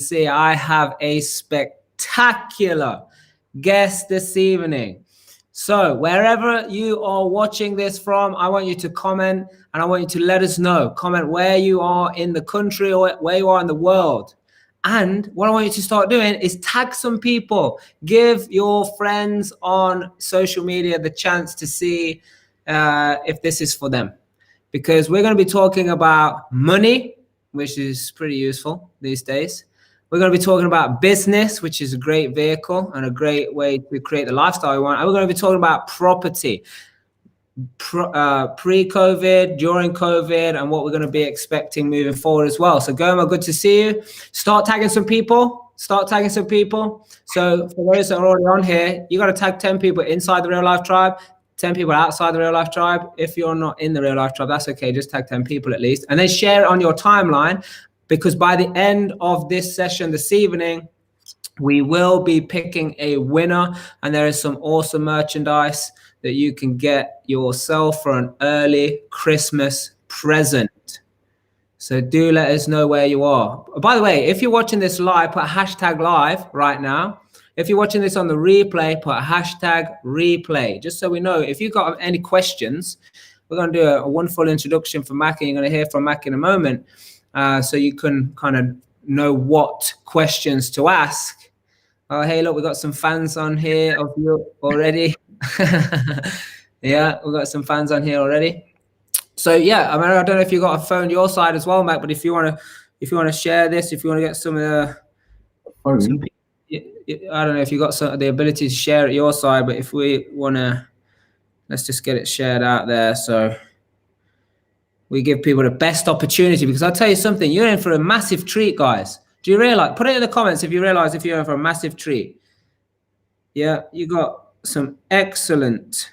see, I have a spectacular guest this evening. So wherever you are watching this from, I want you to comment and I want you to let us know. Comment where you are in the country or where you are in the world. And what I want you to start doing is tag some people. Give your friends on social media the chance to see if this is for them. Because we're going to be talking about money, which is pretty useful these days. We're going to be talking about business, which is a great vehicle and a great way to create the lifestyle we want. And we're going to be talking about property, pre-COVID, during COVID, and what we're going to be expecting moving forward as well. So Goma, good to see you. Start tagging some people. So for those that are already on here, you got to tag 10 people inside the Real Life Tribe, 10 people outside the Real Life Tribe. If you're not in the Real Life Tribe, that's okay. Just tag 10 people at least. And then share it on your timeline, because by the end of this session this evening, we will be picking a winner. And there is some awesome merchandise that you can get yourself for an early Christmas present. So do let us know where you are. By the way, if you're watching this live, put hashtag live right now. If you're watching this on the replay, put hashtag replay, just so we know. If you've got any questions, we're going to do a wonderful introduction for Mac, and you're going to hear from Mac in a moment, so you can kind of know what questions to ask. Oh, hey, look, we've got some fans on here of you already. Yeah, we've got some fans on here already. So yeah, I mean, I don't know if you got a phone your side as well, Mac, but if you want to share this, if you want to get some of the phone. I don't know if you got the ability to share it your side, but if we want to, let's just get it shared out there. So we give people the best opportunity, because I'll tell you something, you're in for a massive treat, guys. Do you realize? Put it in the comments if you realize if you're in for a massive treat. Yeah, you got some excellent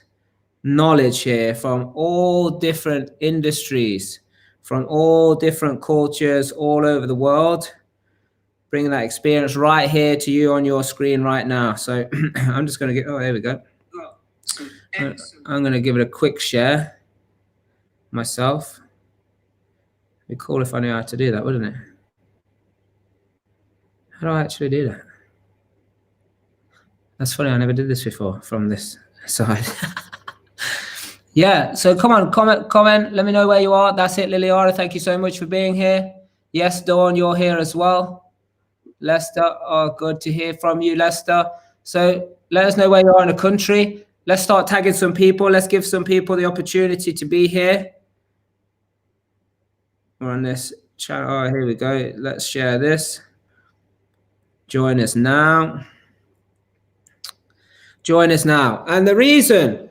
knowledge here from all different industries, from all different cultures all over the world. Bringing that experience right here to you on your screen right now. So I'm just going to get, oh, there we go. I'm going to give it a quick share myself. It'd be cool if I knew how to do that, wouldn't it? How do I actually do that? That's funny, I never did this before from this side. Yeah, so come on, comment. Let me know where you are. That's it, Liliara. Thank you so much for being here. Yes, Dawn, you're here as well. Lester, oh, good to hear from you, Lester. So let us know where you are in the country. Let's start tagging some people. Let's give some people the opportunity to be here. We're on this channel. Oh, here we go. Let's share this. Join us now. Join us now. And the reason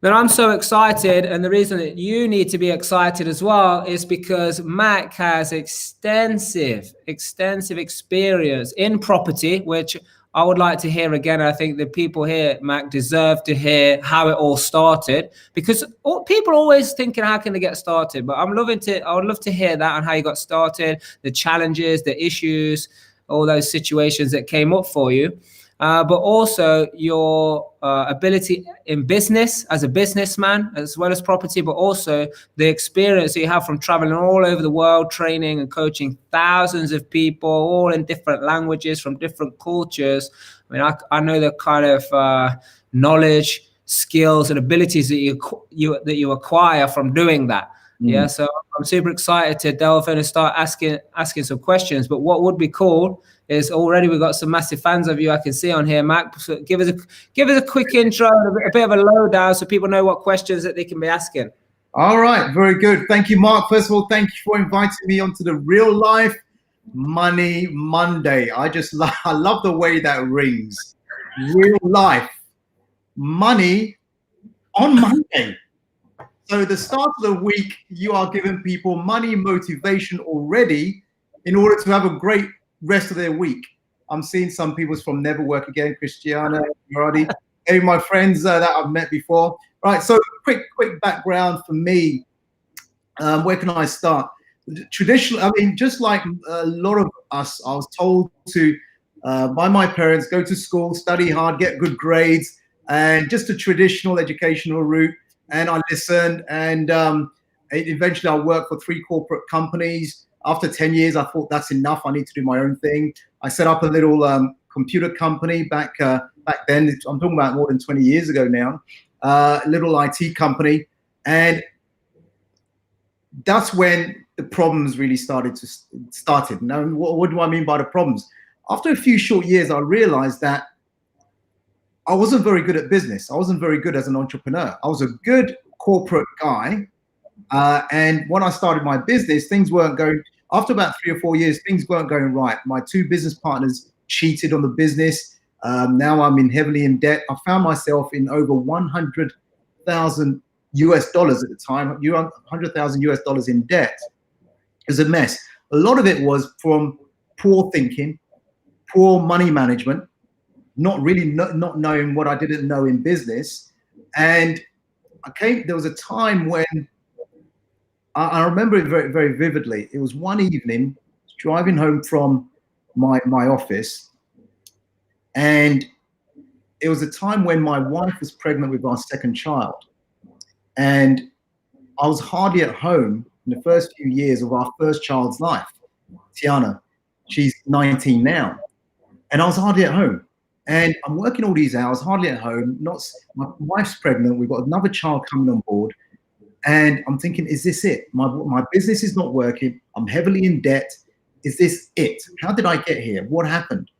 that I'm so excited, and the reason that you need to be excited as well, is because Mac has extensive experience in property, which I would like to hear again. I think the people here, Mac, deserve to hear how it all started, because people are always thinking, how can they get started? But I would love to hear that, and how you got started, the challenges, the issues, all those situations that came up for you. But also your ability in business as a businessman, as well as property, but also the experience that you have from traveling all over the world, training and coaching thousands of people, all in different languages, from different cultures. I mean, I know the kind of knowledge, skills, and abilities that you acquire from doing that. Yeah, so I'm super excited to delve in and start asking some questions. But what would be cool is already we've got some massive fans of you I can see on here, Mac. So give us a quick intro, a bit of a lowdown, so people know what questions that they can be asking. All right, very good. Thank you, Mark. First of all, thank you for inviting me onto the Real Life Money Monday. I love the way that rings. Real life money on Monday. So the start of the week, you are giving people money motivation already in order to have a great rest of their week. I'm seeing some people from Never Work Again, Christiana, Muradi, maybe my friends that I've met before. Right, so quick background for me. Where can I start? Traditionally, I mean, just like a lot of us, I was told to, by my parents, go to school, study hard, get good grades, and just a traditional educational route. And I listened, and eventually I worked for 3 corporate companies. After 10 years, I thought that's enough. I need to do my own thing. I set up a little computer company back then. I'm talking about more than 20 years ago now. Little IT company, and that's when the problems really started. Now, what do I mean by the problems? After a few short years, I realized that I wasn't very good at business. I wasn't very good as an entrepreneur. I was a good corporate guy. And when I started my business, things weren't going, after about 3 or 4 years, things weren't going right. My 2 business partners cheated on the business. Now I'm heavily in debt. I found myself in over $100,000 US dollars at the time, $100,000 US dollars in debt. It was a mess. A lot of it was from poor thinking, poor money management, not knowing what I didn't know in business. And there was a time when I remember it very, very vividly. It was one evening, driving home from my office, and it was a time when my wife was pregnant with our 2nd child. And I was hardly at home in the first few years of our first child's life. Tiana, she's 19 now. And I was hardly at home. And I'm working all these hours, hardly at home. My wife's pregnant. We've got another child coming on board. And I'm thinking, is this it? My business is not working. I'm heavily in debt. Is this it? How did I get here? What happened?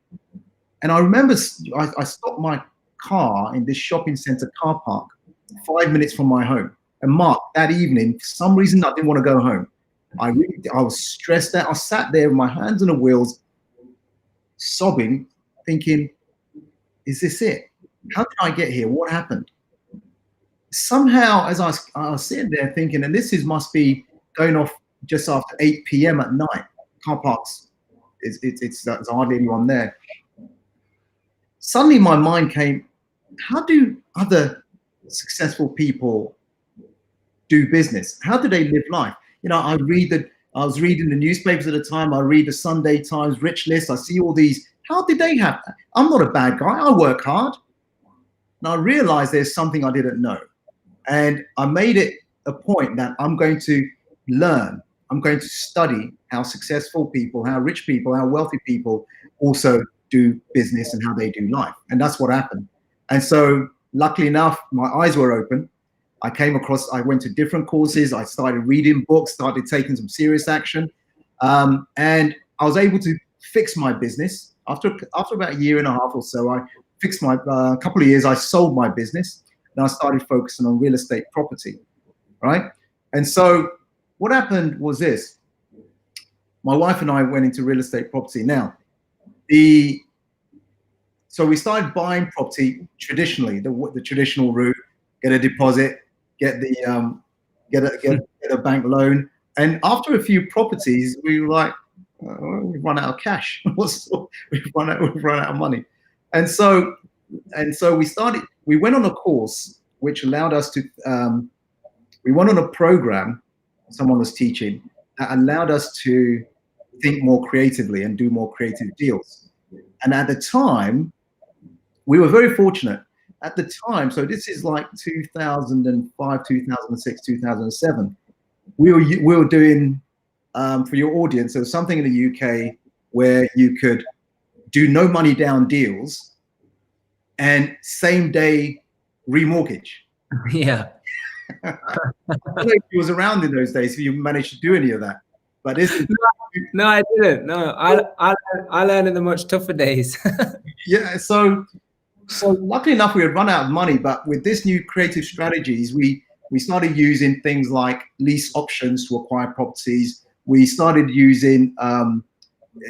And I remember I stopped my car in this shopping center car park 5 minutes from my home. And Mark, that evening, for some reason, I didn't want to go home. I was stressed out. I sat there with my hands on the wheels, sobbing, thinking, is this it? How did I get here? What happened? Somehow, as I was sitting there thinking, and this must be going off just after 8 p.m. at night. Car parks, there's hardly anyone there. Suddenly my mind came, how do other successful people do business? How do they live life? I was reading the newspapers at the time. I read the Sunday Times Rich List. I see all these. How did they have that? I'm not a bad guy. I work hard. And I realized there's something I didn't know. And I made it a point that I'm going to learn. I'm going to study how successful people, how rich people, how wealthy people also do business and how they do life. And that's what happened. And so luckily enough, my eyes were open. I went to different courses. I started reading books, started taking some serious action. And I was able to fix my business. After about a year and a half or so, I fixed my couple of years. I sold my business and I started focusing on real estate property, right? And so what happened was this. My wife and I went into real estate property. Now, so we started buying property traditionally, the traditional route: get a deposit, get a bank loan. And after a few properties, we were like, we've run out of cash. We've run out of money. And so we went on a course which allowed us to, we went on a program someone was teaching that allowed us to think more creatively and do more creative deals. And at the time, we were very fortunate. At the time, so this is like 2005, 2006, 2007, we were doing, for your audience, there was something in the UK where you could do no money down deals and same day remortgage. Yeah. I don't know if he was around in those days, if you managed to do any of that. But this is no, I didn't. No, I learned in the much tougher days. Yeah, so luckily enough, we had run out of money, but with this new creative strategies, we started using things like lease options to acquire properties. We started using,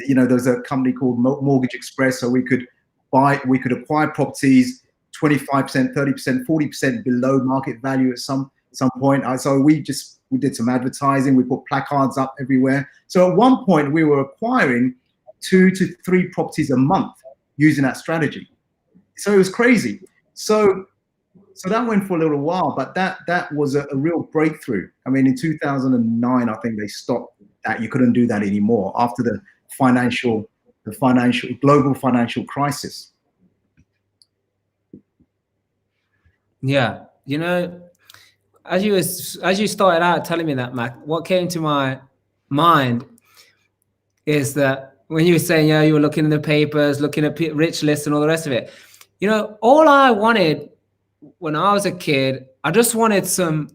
there's a company called Mortgage Express, so we could acquire properties 25%, 30%, 40% below market value at some point. So we did some advertising. We put placards up everywhere. So at one point, we were acquiring 2 to 3 properties a month using that strategy. So it was crazy. So that went for a little while, but that was a real breakthrough. I mean, in 2009, I think they stopped that. You couldn't do that anymore after the global financial crisis. Yeah, as you started out telling me that, Mac, what came to my mind is that when you were saying, you were looking in the papers, looking at rich lists and all the rest of it, all I wanted when I was a kid, I just wanted some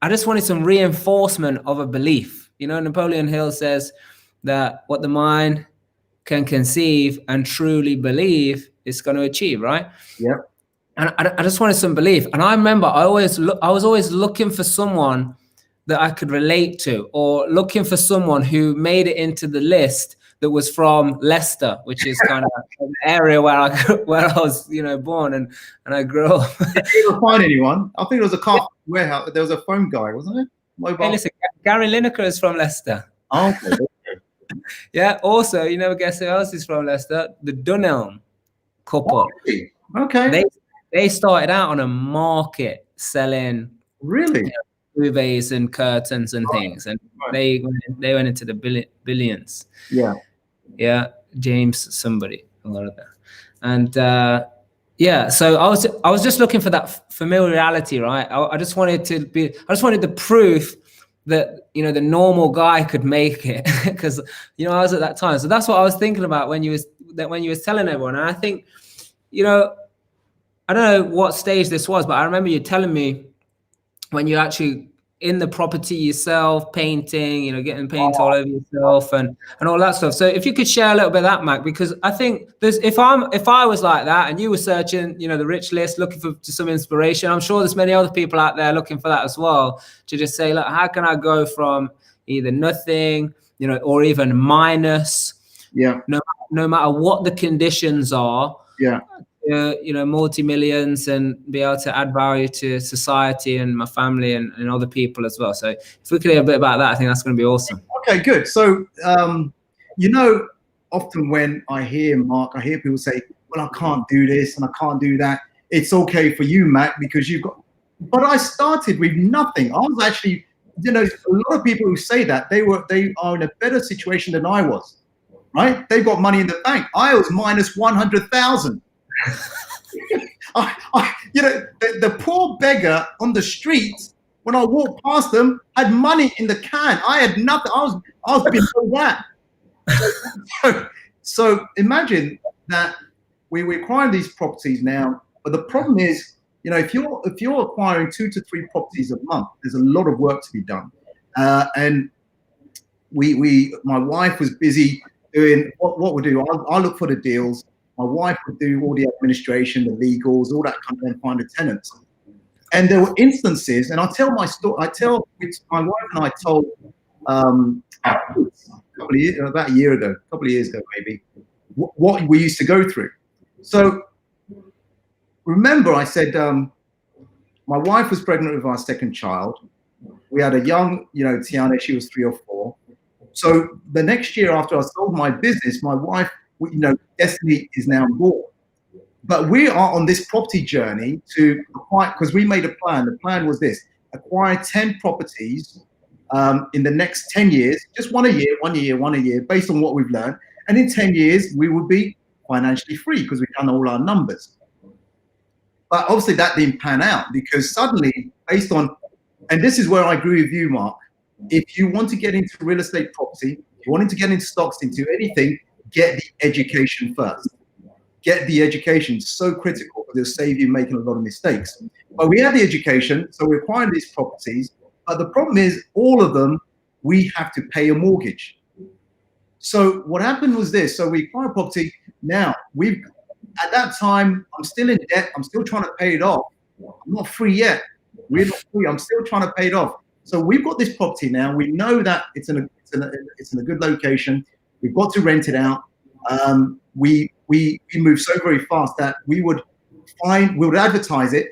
reinforcement of a belief. Napoleon Hill says that what the mind can conceive and truly believe is going to achieve, right? Yeah. And I just wanted some belief. And I remember I was always looking for someone that I could relate to, or looking for someone who made it into the list that was from Leicester, which is kind of an area where I was, born and I grew up. Did you ever find anyone? I think it was a car warehouse. There was a phone guy, wasn't it? Mobile. Hey, listen, Gary Lineker is from Leicester. Oh, okay. Yeah. Also, you never guess who else is from Leicester? The Dunelm couple. Okay. They started out on a market selling really duvets and curtains and things, and they went into the billions. Yeah, James somebody, a lot of that, and so I was just looking for that familiarity, right? I just wanted the proof that the normal guy could make it, because I was at that time. So that's what I was thinking about when you was telling everyone. And I think, I don't know what stage this was, but I remember you telling me when you're actually in the property yourself, painting, getting paint all over yourself and all that stuff. So if you could share a little bit of that, Mac, because I think if I was like that and you were searching, the rich list, looking for some inspiration, I'm sure there's many other people out there looking for that as well, to just say, look, how can I go from either nothing, or even minus, no matter what the conditions are, multi-millions, and be able to add value to society and my family and other people as well. So if we could hear a bit about that, I think that's going to be awesome. Okay, good. So, often when I hear people say, well, I can't do this and I can't do that. It's okay for you, Mac, because but I started with nothing. I was actually, a lot of people who say that, they are in a better situation than I was, right? They've got money in the bank. I was minus 100,000. The poor beggar on the street, when I walked past them, had money in the can. I had nothing. I was below that. So imagine that we're acquiring these properties now, but the problem is, if you're acquiring 2 to 3 properties a month, there's a lot of work to be done. And my wife was busy doing what we do. I'll look for the deals. My wife would do all the administration, the legals, all that kind of thing, find the tenants. And there were instances, and I'll tell my story. My wife and I told about a year ago, a couple of years ago maybe, what we used to go through. So remember, I said my wife was pregnant with our second child. We had a young, Tiana. She was 3 or 4. So the next year after I sold my business, my wife, Destiny is now born. But we are on this property journey to acquire, because we made a plan. The plan was this: acquire 10 properties in the next 10 years, just one a year, based on what we've learned. And in 10 years, we would be financially free because we've done all our numbers. But obviously that didn't pan out, because suddenly, based on, and this is where I agree with you, Mark, if you want to get into real estate property, if you want to get into stocks, into anything, get the education first. Get the education, so critical, because it'll save you making a lot of mistakes. But we had the education, so we acquired these properties. But the problem is, all of them, we have to pay a mortgage. So what happened was this: so we acquired property. Now at that time, I'm still in debt. I'm still trying to pay it off. I'm not free yet. We're not free. I'm still trying to pay it off. So we've got this property now. We know that it's in a good location. We've got to rent it out. We moved so very fast that we would advertise it,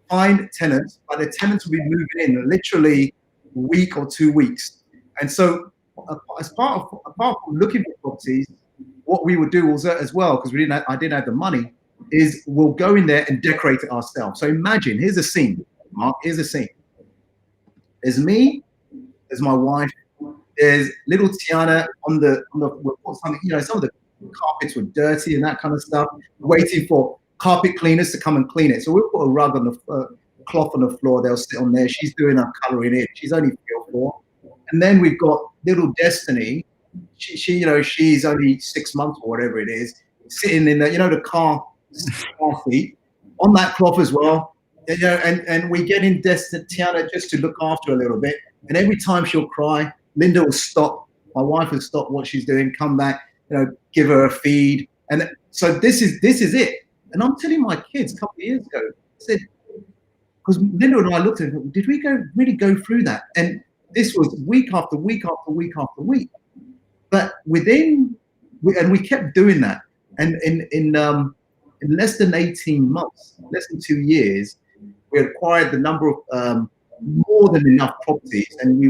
find tenants, but the tenants would be moving in literally a week or 2 weeks. And so, apart from looking for properties, what we would do as well, because I didn't have the money, is we'll go in there and decorate it ourselves. So imagine, here's a scene, Mark. Here's a scene. There's me, there's my wife, there's little Tiana on the some of the carpets were dirty and that kind of stuff, waiting for carpet cleaners to come and clean it. So we'll put a rug on the cloth on the floor. They'll sit on there. She's doing her coloring in. She's only 3 or 4. And then we've got little Destiny, she's only 6 months or whatever it is, sitting in the car seat on that cloth as well. And we get in Tiana just to look after her a little bit. And every time she'll cry, Linda will stop. My wife will stop what she's doing, come back, give her a feed. And so this is it. And I'm telling my kids a couple of years ago, I said, because Linda and I looked at it, did we really go through that? And this was week after week after week after week. But we kept doing that. And in less than 18 months, less than 2 years, we acquired the number of more than enough properties, and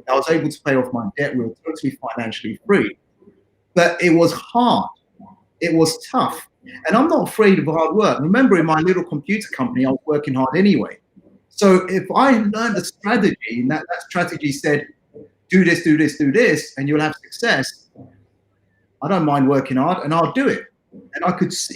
I was able to pay off my debt. We were totally financially free. But it was hard. It was tough. And I'm not afraid of hard work. Remember, in my little computer company, I was working hard anyway. So if I learned a strategy, and that strategy said, do this, do this, do this, and you'll have success, I don't mind working hard, and I'll do it. And I could see,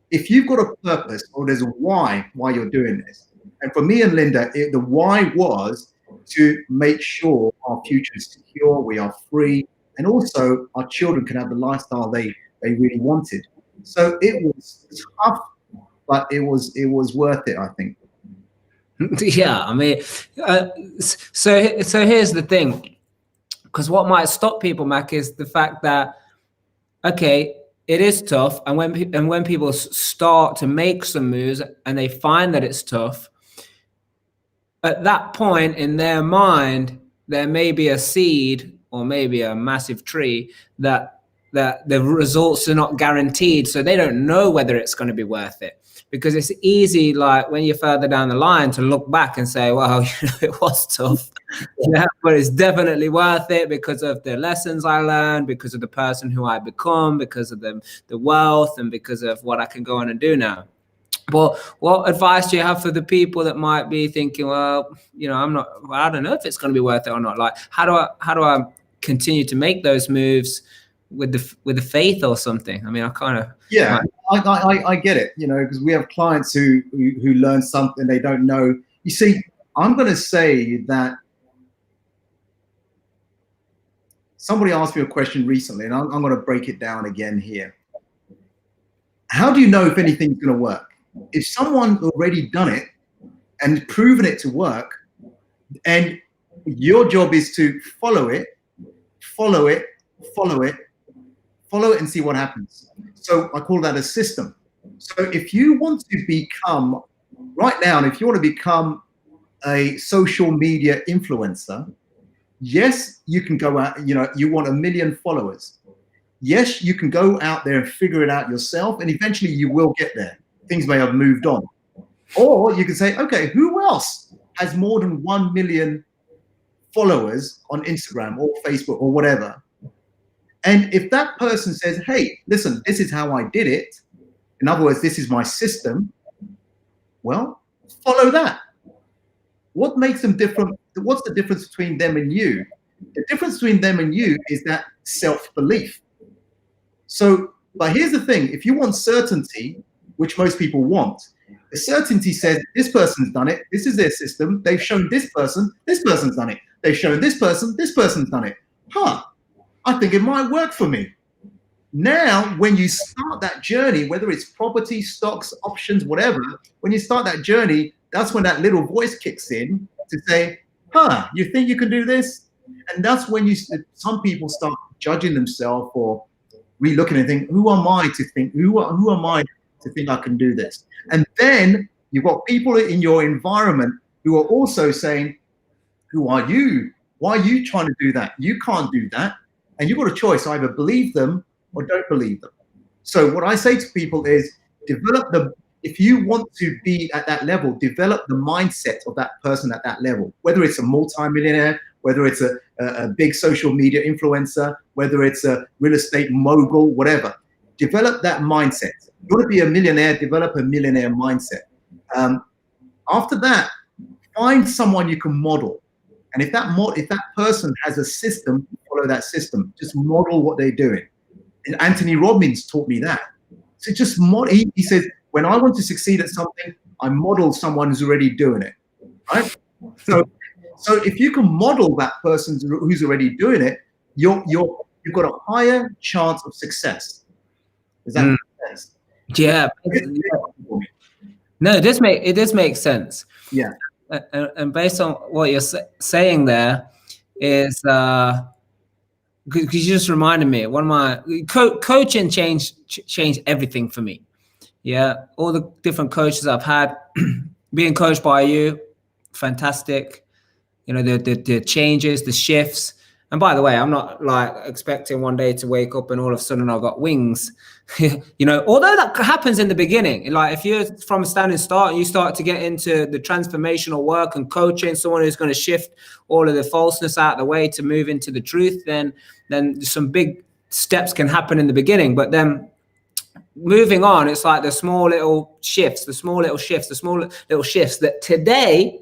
if you've got a purpose or there's a why you're doing this. And for me and Linda, the why was to make sure our future is secure, we are free, and also our children can have the lifestyle they really wanted. So it was tough, but it was worth it, I think. Yeah, I mean, so here's the thing, because what might stop people, Mac, is the fact that, okay, it is tough, and when people start to make some moves and they find that it's tough, at that point in their mind, there may be a seed or maybe a massive tree that the results are not guaranteed, so they don't know whether it's going to be worth it. Because it's easy, like when you're further down the line, to look back and say, well, it was tough, but it's definitely worth it because of the lessons I learned, because of the person who I become, because of the wealth, and because of what I can go on and do now. But what advice do you have for the people that might be thinking, well, I don't know if it's going to be worth it or not? Like, how do I continue to make those moves with the faith or something? I mean, I kind of I get it, because we have clients who learn something they don't know. You see, I'm going to say that somebody asked me a question recently, and I'm going to break it down again here. How do you know if anything's going to work? If someone's already done it and proven it to work, and your job is to follow it, and see what happens. So I call that a system. So if you want to become, right now, if you want to become a social media influencer, yes, you can go out, you want 1 million followers. Yes, you can go out there and figure it out yourself, and eventually you will get there. Things may have moved on. Or you can say, okay, who else has more than 1 million followers on Instagram or Facebook or whatever? And if that person says, hey, listen, this is how I did it, in other words, this is my system, well, follow that. What makes them different? What's the difference between them and you? The difference between them and you is that self-belief. So, but here's the thing, if you want certainty, which most people want, the certainty says this person's done it, this is their system, they've shown this person's done it, they've shown this person's done it. I think it might work for me. Now, when you start that journey, whether it's property, stocks, options, whatever, when you start that journey, that's when that little voice kicks in to say, you think you can do this? And that's when some people start judging themselves or re-looking and think, who am I to think, who am I to think I can do this? And then you've got people in your environment who are also saying, who are you? Why are you trying to do that? You can't do that. And you've got a choice, either believe them or don't believe them. So what I say to people is if you want to be at that level, develop the mindset of that person at that level, whether it's a multi-millionaire, whether it's a big social media influencer, whether it's a real estate mogul, whatever. Develop that mindset. You want to be a millionaire, develop a millionaire mindset. After that, find someone you can model. And if that person has a system, follow that system. Just model what they're doing. And Anthony Robbins taught me that. So just model. He said, when I want to succeed at something, I model someone who's already doing it. Right? So So if you can model that person who's already doing it, you've got a higher chance of success. Does that make sense? Yeah. No, it does make sense. Yeah. And based on what you're saying there is, because you just reminded me, one of my coaching changed everything for me. Yeah, all the different coaches I've had, being coached by you, fantastic. You know, the changes, the shifts. And by the way, I'm not like expecting one day to wake up and all of a sudden I've got wings. You know, although that happens in the beginning. Like if you're from a standing start and you start to get into the transformational work and coaching, someone who's going to shift all of the falseness out of the way to move into the truth, then some big steps can happen in the beginning. But then moving on, it's like the small little shifts that today,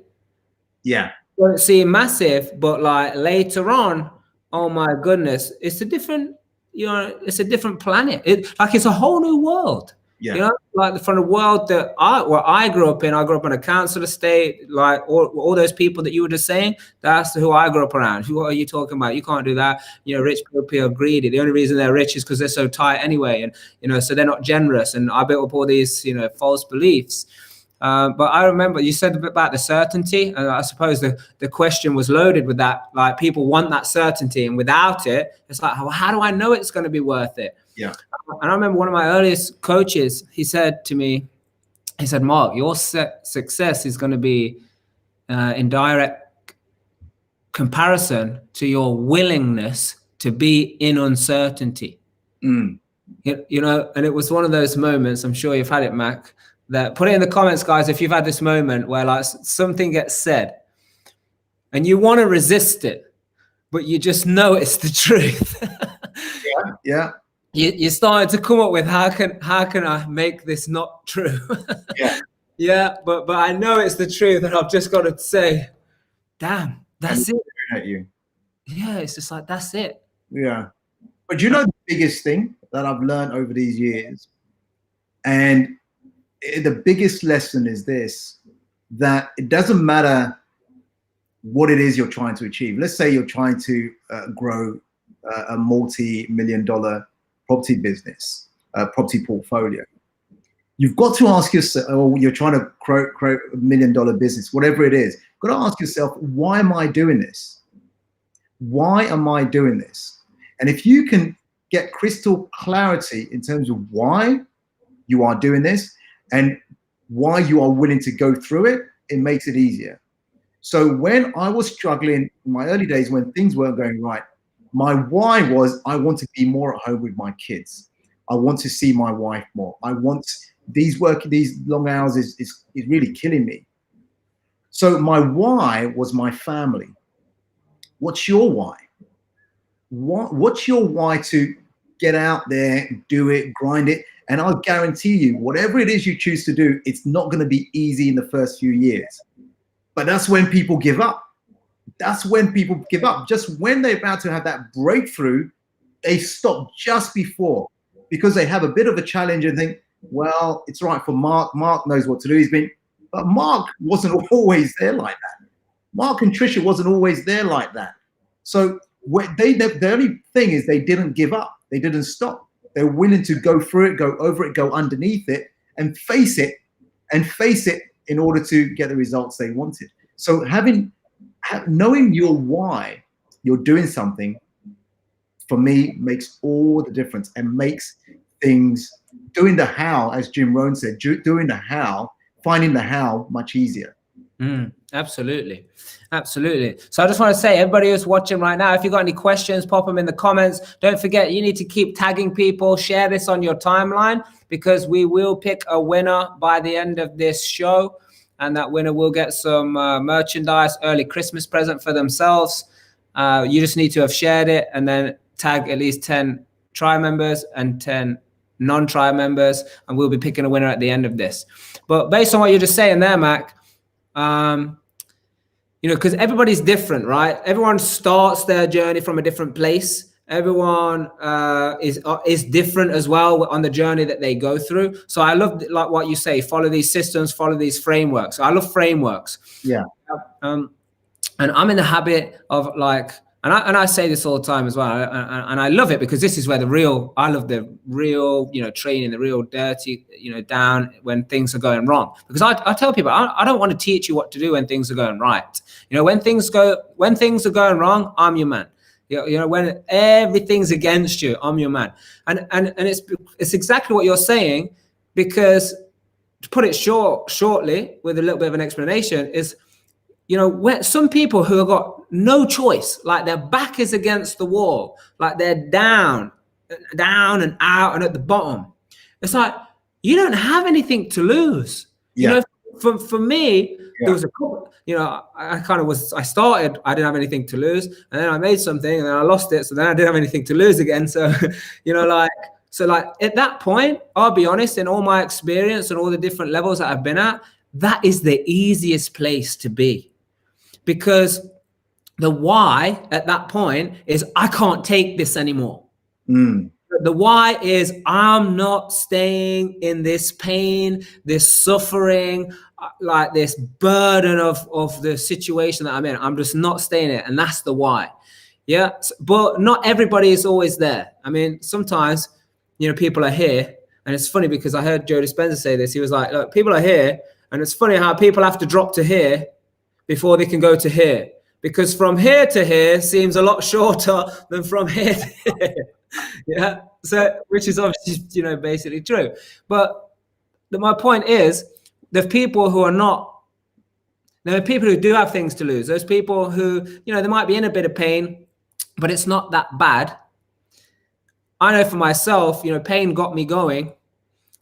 don't seem massive, but like later on, oh my goodness, it's a different, you know, it's a different planet. It's a whole new world. Yeah. You know, like from the world that I grew up in. I grew up in a council estate, like all those people that you were just saying. That's who I grew up around. What are you talking about? You can't do that. You know, rich people are greedy. The only reason they're rich is because they're so tight anyway, and you know, so they're not generous. And I built up all these, you know, false beliefs. But I remember you said a bit about the certainty, and I suppose the question was loaded with that. Like people want that certainty, and without it, it's like, how do I know it's going to be worth it? Yeah. And I remember one of my earliest coaches, he said to me, he said, Mark, your success is going to be in direct comparison to your willingness to be in uncertainty. You know, and it was one of those moments, I'm sure you've had it, Mac, that put it in the comments, guys, if you've had this moment where like something gets said and you want to resist it, but you just know it's the truth. Yeah. You started to come up with how can I make this not true? Yeah, but I know it's the truth, and I've just got to say, damn, that's it. At you. Yeah, it's just like that's it. Yeah, but you know the biggest thing that I've learned over these years, and the biggest lesson is this: that it doesn't matter what it is you're trying to achieve. Let's say you're trying to grow a multi-million-dollar property business, property portfolio. You've got to ask yourself, or you're trying to create $1 million business, whatever it is, you've got to ask yourself, why am I doing this? Why am I doing this? And if you can get crystal clarity in terms of why you are doing this and why you are willing to go through it, it makes it easier. So when I was struggling in my early days, when things weren't going right, my why was I want to be more at home with my kids. I want to see my wife more. I want these long hours is really killing me. So my why was my family. What's your why? What's your why to get out there, do it, grind it? And I'll guarantee you, whatever it is you choose to do, it's not going to be easy in the first few years. But that's when people give up. That's when people give up. Just when they're about to have that breakthrough, they stop just before, because they have a bit of a challenge and think, well, it's right for Mark. Mark knows what to do. But Mark wasn't always there like that. Mark and Trisha wasn't always there like that. So the only thing is they didn't give up. They didn't stop. They're willing to go through it, go over it, go underneath it, and face it in order to get the results they wanted. So knowing your why you're doing something, for me, makes all the difference and makes things, doing the how, as Jim Rohn said, doing the how, finding the how much easier. Absolutely. So I just want to say, everybody who's watching right now, if you've got any questions, pop them in the comments. Don't forget, you need to keep tagging people, share this on your timeline, because we will pick a winner by the end of this show. And that winner will get some merchandise, early Christmas present for themselves. You just need to have shared it and then tag at least 10 Tribe members and 10 non-Tribe members, and we'll be picking a winner at the end of this. But based on what you're just saying there, Mac, you know, because everybody's different, right? Everyone starts their journey from a different place. Everyone is different as well on the journey that they go through. So I love, like what you say, follow these systems, follow these frameworks. I love frameworks. Yeah. And I'm in the habit of like, and I say this all the time as well, and I love it because this is where I love the real, training, the real dirty, down when things are going wrong. Because I tell people, I don't want to teach you what to do when things are going right. When things are going wrong, I'm your man. When everything's against you, I'm your man. And it's exactly what you're saying, because to put it shortly with a little bit of an explanation is, when some people who have got no choice, like their back is against the wall, like they're down and out and at the bottom. It's like, you don't have anything to lose. Yeah. For me, there was a couple, I started, I didn't have anything to lose. And then I made something and then I lost it. So then I didn't have anything to lose again. So, so at that point, I'll be honest, in all my experience and all the different levels that I've been at, that is the easiest place to be. Because the why at that point is, I can't take this anymore. The why is, I'm not staying in this pain, this suffering, like this burden of the situation that I'm in. I'm just not staying in it. And that's the why. Yeah. But not everybody is always there. I mean, sometimes, people are here. And it's funny because I heard Joe Dispenza say this. He was like, look, people are here. And it's funny how people have to drop to here before they can go to here, because from here to here seems a lot shorter than from here to here. Yeah. So, which is obviously, basically true. But my point is, the people who are not, there are people who do have things to lose. Those people who, they might be in a bit of pain, but it's not that bad. I know for myself, pain got me going.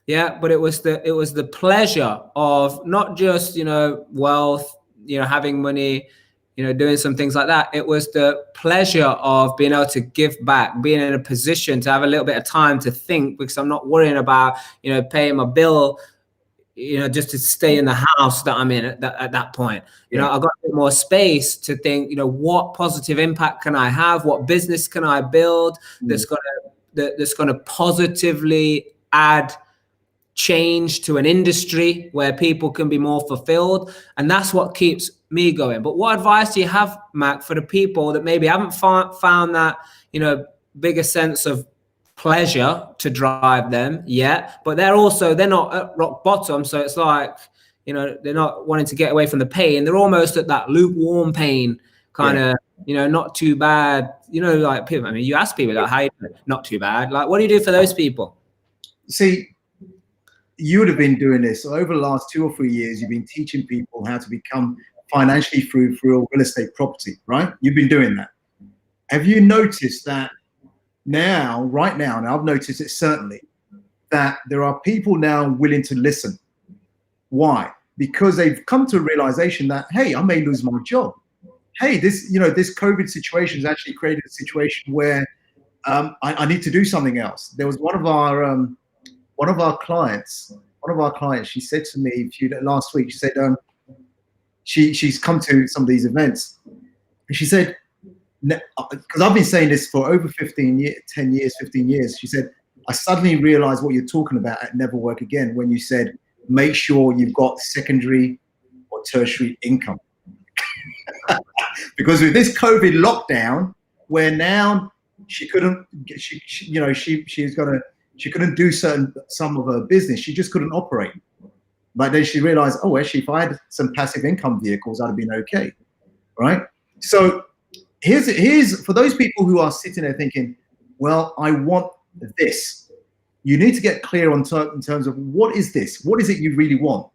Yeah. But it was the pleasure of not just, wealth, having money, doing some things like that. It was the pleasure of being able to give back, being in a position to have a little bit of time to think, because I'm not worrying about, paying my bill, just to stay in the house that I'm in at that point. I got a bit more space to think, what positive impact can I have? What business can I build that's gonna positively add change to an industry where people can be more fulfilled? And that's what keeps me going. But what advice do you have, Mac, for the people that maybe haven't found that, bigger sense of pleasure to drive them yet, but they're not at rock bottom. So it's like, they're not wanting to get away from the pain. They're almost at that lukewarm pain kind of, not too bad, like people, I mean, you ask people like, how you doing? Not too bad. Like, what do you do for those people? See, you would have been doing this over the last 2 or 3 years. You've been teaching people how to become financially free through real estate property, right? You've been doing that. Have you noticed that right now, and I've noticed it certainly, that there are people now willing to listen? Why? Because they've come to a realization that, hey, I may lose my job. Hey, this COVID situation has actually created a situation where I need to do something else. There was one of our clients, she said to me last week, she said, she's come to some of these events, and she said, because I've been saying this for over 15 years, she said, I suddenly realized what you're talking about at Never Work Again, when you said, make sure you've got secondary or tertiary income. Because with this COVID lockdown, where now she couldn't do some of her business, she just couldn't operate. But then she realized, oh, actually, if I had some passive income vehicles, I'd have been okay, right? So here's for those people who are sitting there thinking, well, I want this. You need to get clear in terms of, what is this? What is it you really want?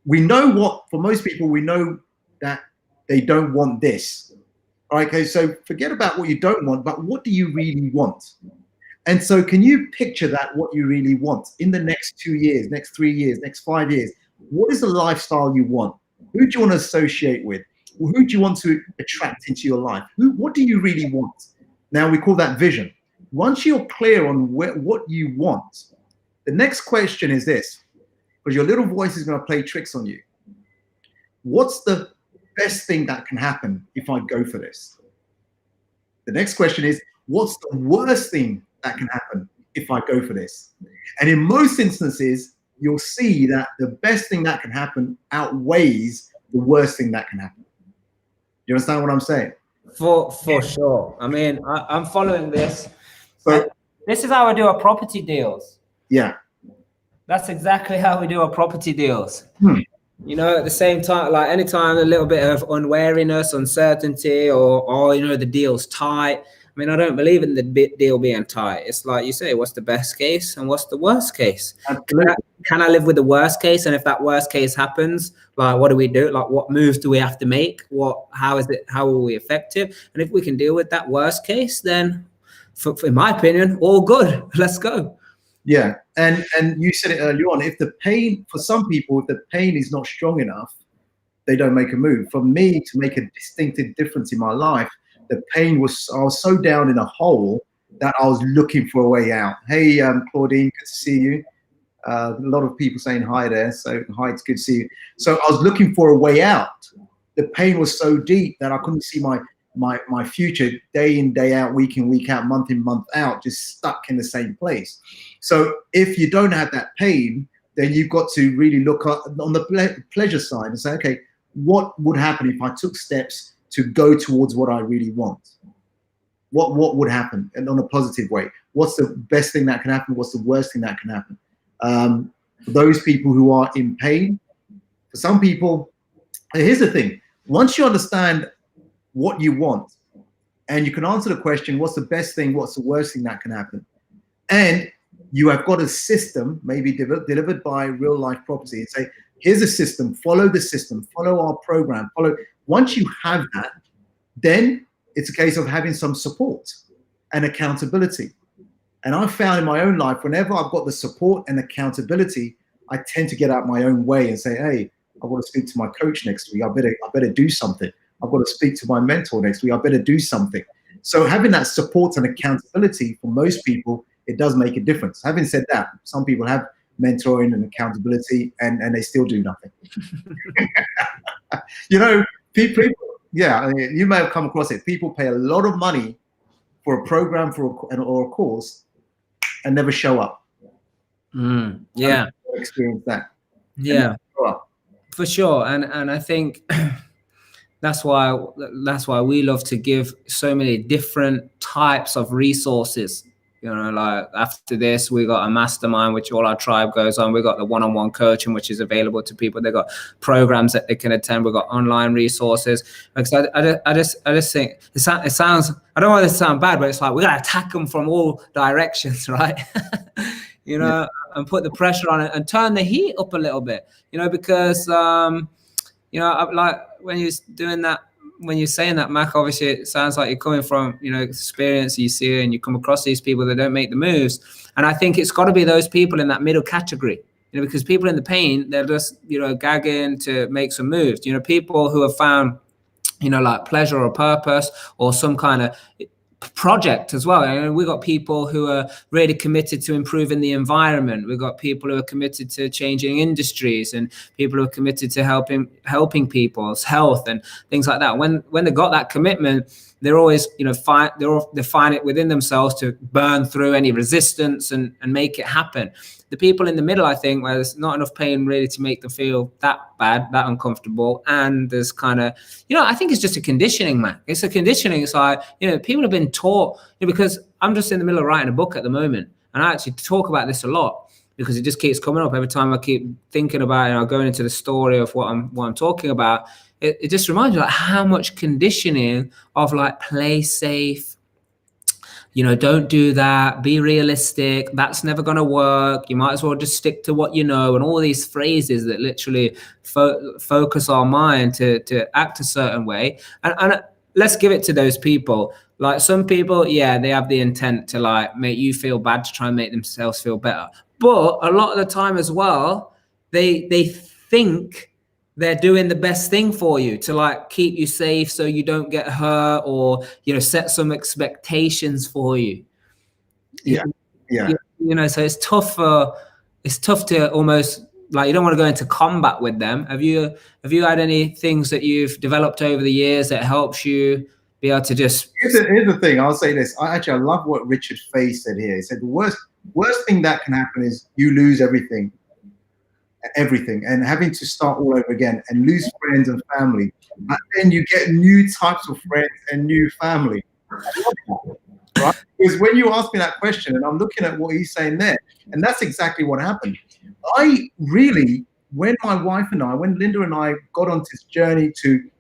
We know for most people, we know that they don't want this. All right, okay, so forget about what you don't want, but what do you really want? And so can you picture that, what you really want in the next 2 years, next 3 years, next 5 years? What is the lifestyle you want? Who do you want to associate with? Who do you want to attract into your life? What do you really want? Now, we call that vision. Once you're clear on what you want, the next question is this, because your little voice is going to play tricks on you. What's the best thing that can happen if I go for this? The next question is, what's the worst thing that can happen if I go for this? And in most instances, you'll see that the best thing that can happen outweighs the worst thing that can happen. You understand what I'm saying? For sure. I mean, I'm following this. So This is how we do our property deals. yeah. That's exactly how we do our property deals. Hmm. At the same time, like anytime a little bit of unwariness, uncertainty, or the deal's tight. I mean, I don't believe in the deal being tight. It's like you say, what's the best case and what's the worst case? Absolutely. Can I live with the worst case? And if that worst case happens, like, what do we do? Like, what moves do we have to make? How are we effective? And if we can deal with that worst case, then in my opinion, all good. Let's go. Yeah. And you said it earlier on, if the pain, for some people, if the pain is not strong enough, they don't make a move. For me to make a distinctive difference in my life, the pain was, I was so down in a hole that I was looking for a way out. Hey, Claudine, good to see you. A lot of people saying hi there. So hi, it's good to see you. So I was looking for a way out. The pain was so deep that I couldn't see my future day in, day out, week in, week out, month in, month out, just stuck in the same place. So if you don't have that pain, then you've got to really look on the pleasure side and say, okay, what would happen if I took steps to go towards what I really want? What would happen? And on a positive way, what's the best thing that can happen? What's the worst thing that can happen? For those people who are in pain, for some people, here's the thing. Once you understand what you want and you can answer the question, what's the best thing? What's the worst thing that can happen? And you have got a system, maybe delivered by Real Life Property, and say, here's a system, follow the system, follow our program, follow. Once you have that, then it's a case of having some support and accountability. And I've found in my own life, whenever I've got the support and accountability, I tend to get out my own way and say, hey, I want to speak to my coach next week. I better do something. I've got to speak to my mentor next week. I better do something. So having that support and accountability for most people, it does make a difference. Having said that, some people have mentoring and accountability and they still do nothing. People, yeah, you may have come across it. People pay a lot of money for a program or a course and never show up. Yeah. Experience that. Yeah, for sure. And I think that's why we love to give so many different types of resources. Like after this, we got a mastermind, which all our tribe goes on. We got the one-on-one coaching, which is available to people. They got programs that they can attend. We got online resources. Because I just think it sounds. I don't want this to sound bad, but it's like we gotta attack them from all directions, right? Yeah. And put the pressure on it and turn the heat up a little bit. Because like when you're doing that. When you're saying that, Mac, obviously it sounds like you're coming from, experience you see and you come across these people that don't make the moves. And I think it's got to be those people in that middle category, because people in the pain, they're just, gagging to make some moves. People who have found, like pleasure or purpose or some kind of project as well. We've got people who are really committed to improving the environment. We've got people who are committed to changing industries and people who are committed to helping people's health and things like that. When they got that commitment, they're always, they find it within themselves to burn through any resistance and make it happen. The people in the middle, I think, where there's not enough pain really to make them feel that bad, that uncomfortable. And there's kind of, I think it's just a conditioning, man. It's a conditioning. It's like, people have been taught, because I'm just in the middle of writing a book at the moment. And I actually talk about this a lot because it just keeps coming up every time I keep thinking about it, going into the story of what I'm talking about. It just reminds me like how much conditioning of like play safe, don't do that, be realistic, that's never going to work, you might as well just stick to what and all these phrases that literally focus our mind to act a certain way. And let's give it to those people. Like some people, yeah, they have the intent to like make you feel bad to try and make themselves feel better. But a lot of the time as well, they think they're doing the best thing for you to like keep you safe so you don't get hurt or, set some expectations for you. Yeah. So it's tough to almost like, you don't want to go into combat with them. Have you had any things that you've developed over the years that helps you be able to just... Here's the thing, I'll say this. I love what Richard Fay said here. He said the worst thing that can happen is you lose everything everything, and having to start all over again and lose friends and family. And then you get new types of friends and new family. Right? Because when you ask me that question, and I'm looking at what he's saying there, and that's exactly what happened. I really, when my wife and I, when Linda and I got on this journey to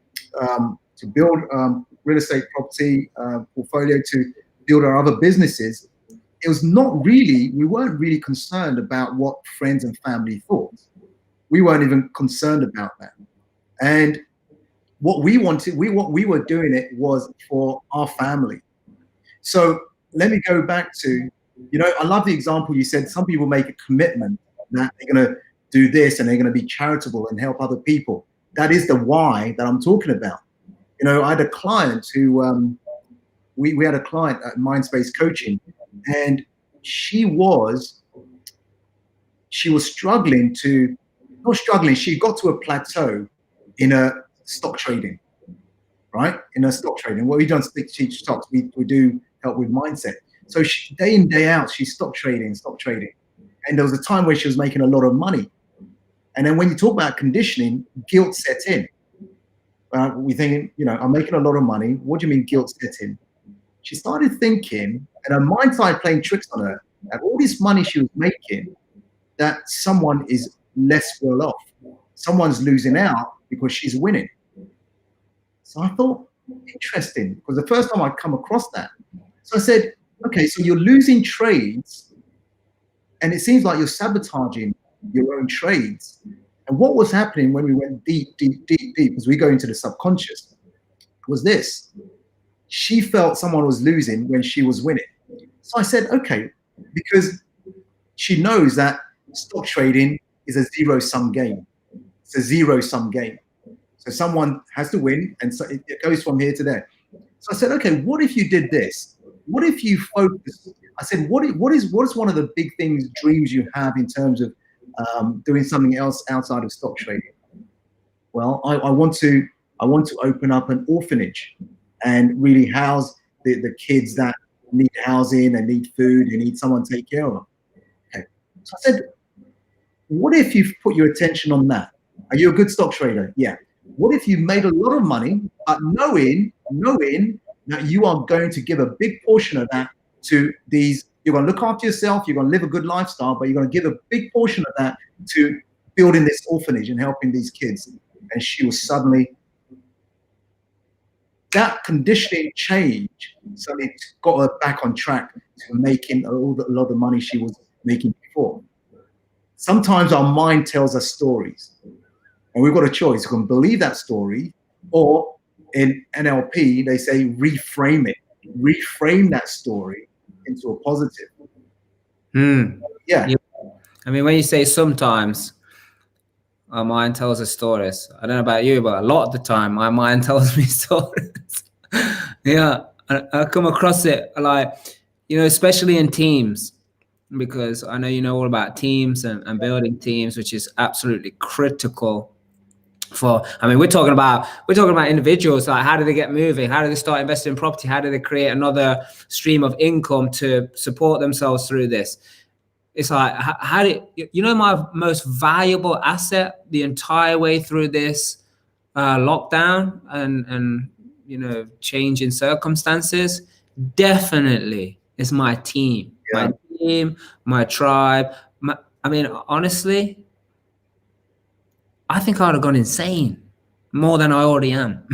build real estate property portfolio, to build our other businesses, it was not really, we weren't really concerned about what friends and family thought. We weren't even concerned about that. And what we wanted, what we were doing it was for our family. So let me go back to, I love the example you said. Some people make a commitment that they're going to do this and they're going to be charitable and help other people. That is the why that I'm talking about. I had a client who, we had a client at Mindspace Coaching, and she was struggling to, not struggling, she got to a plateau in a stock trading, right? In a stock trading. Well, we don't teach stocks, we do help with mindset. So day in, day out, she's stock trading. And there was a time where she was making a lot of money. And then when you talk about conditioning, guilt set in. We're thinking, I'm making a lot of money. What do you mean guilt set in? She started thinking, and her mind started playing tricks on her, that all this money she was making, that someone is less well off. Someone's losing out because she's winning. So I thought, interesting, because the first time I'd come across that. So I said, okay, so you're losing trades, and it seems like you're sabotaging your own trades. And what was happening when we went deep, as we go into the subconscious, was this. She felt someone was losing when she was winning. So I said, okay, because she knows that stock trading is a zero-sum game. It's a zero-sum game. So someone has to win, and so it goes from here to there. So I said, okay, what if you did this? What if you focus? I said, what is one of the big things, dreams you have in terms of doing something else outside of stock trading? Well, I want to open up an orphanage and really house the kids that need housing and need food and need someone to take care of them. Okay. So I said, what if you put your attention on that? Are you a good stock trader? Yeah. What if you made a lot of money, but knowing that you are going to give a big portion of that to these, you're going to look after yourself, you're going to live a good lifestyle, but you're going to give a big portion of that to building this orphanage and helping these kids. And she was suddenly, that conditioning change suddenly got her back on track to making a lot of money she was making before. Sometimes our mind tells us stories, and we've got a choice. We can believe that story, or in NLP, they say reframe it. Reframe that story into a positive. Yeah. I mean, when you say sometimes, our mind tells us stories. I don't know about you, but a lot of the time, my mind tells me stories. Yeah, I come across it like, especially in teams, because I know you know all about teams and building teams, which is absolutely critical. We're talking about individuals, like how do they get moving? How do they start investing in property? How do they create another stream of income to support themselves through this? It's like, how do my most valuable asset the entire way through this lockdown and change in circumstances, definitely is my team. Yeah. My team, my tribe. Honestly, I think I would have gone insane more than I already am.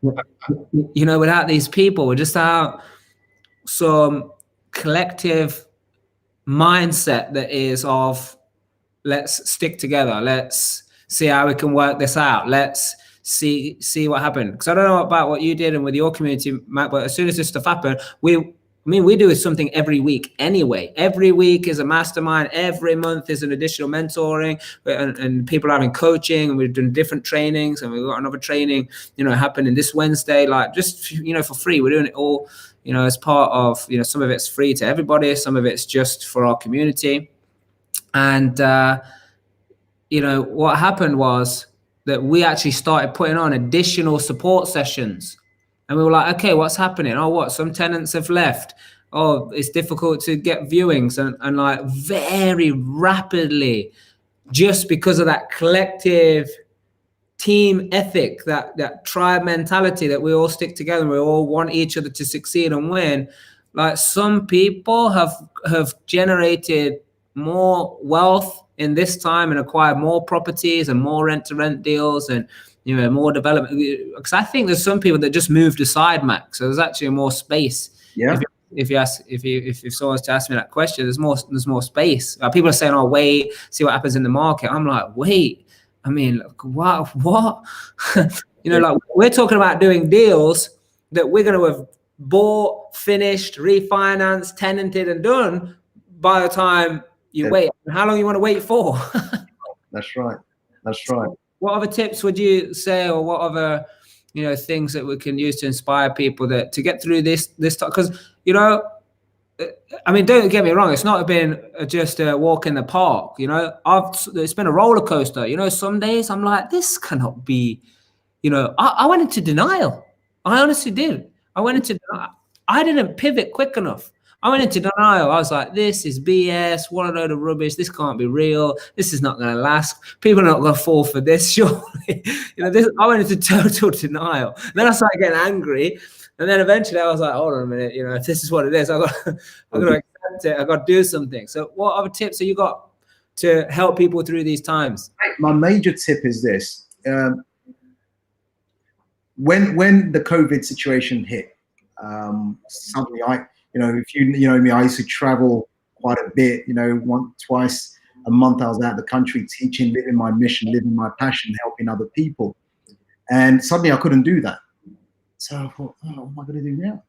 Without these people, we're just out some collective mindset that is of, let's stick together. Let's see how we can work this out. Let's see what happened. Because I don't know about what you did and with your community, Matt, but as soon as this stuff happened, we do something every week anyway. Every week is a mastermind. Every month is an additional mentoring, and people are having coaching, and we're doing different trainings, and we've got another training, happening this Wednesday, like just, for free. We're doing it all, as part of, some of it's free to everybody. Some of it's just for our community. And, what happened was that we actually started putting on additional support sessions. And we were like, okay, what's happening? Oh, some tenants have left. Oh, it's difficult to get viewings. And like very rapidly, just because of that collective team ethic, that tribe mentality, that we all stick together, we all want each other to succeed and win. Like, some people have generated more wealth in this time and acquired more properties and more rent-to-rent deals and, you know, more development. Because I think there's some people that just moved aside, Max. So there's actually more space. Yeah. If someone was to ask me that question, there's more space. People are saying, "Oh, wait, see what happens in the market." I'm like, wait. I mean, what? You know, like, we're talking about doing deals that we're going to have bought, finished, refinanced, tenanted, and done by the time you wait. How long you want to wait for? That's right. That's right. What other tips would you say, or what other, you know, things that we can use to inspire people that to get through this time? Because, you know, I mean, don't get me wrong, it's not been just a walk in the park. You know, it's been a roller coaster. You know, some days I'm like, this cannot be. You know, I went into denial. I honestly did. I went into denial. I didn't pivot quick enough. I went into denial. I was like, this is BS. What a load of rubbish. This can't be real. This is not going to last. People are not going to fall for this, surely. You know, I went into total denial. Then I started getting angry. And then eventually I was like, hold on a minute. You know, if this is what it is, I've got to accept it. I've got to do something. So what other tips have you got to help people through these times? My major tip is this. When the COVID situation hit, suddenly if you know me, I used to travel quite a bit, you know, twice a month I was out of the country teaching, living my mission, living my passion, helping other people. And suddenly I couldn't do that. So I thought, oh, what am I going to do now?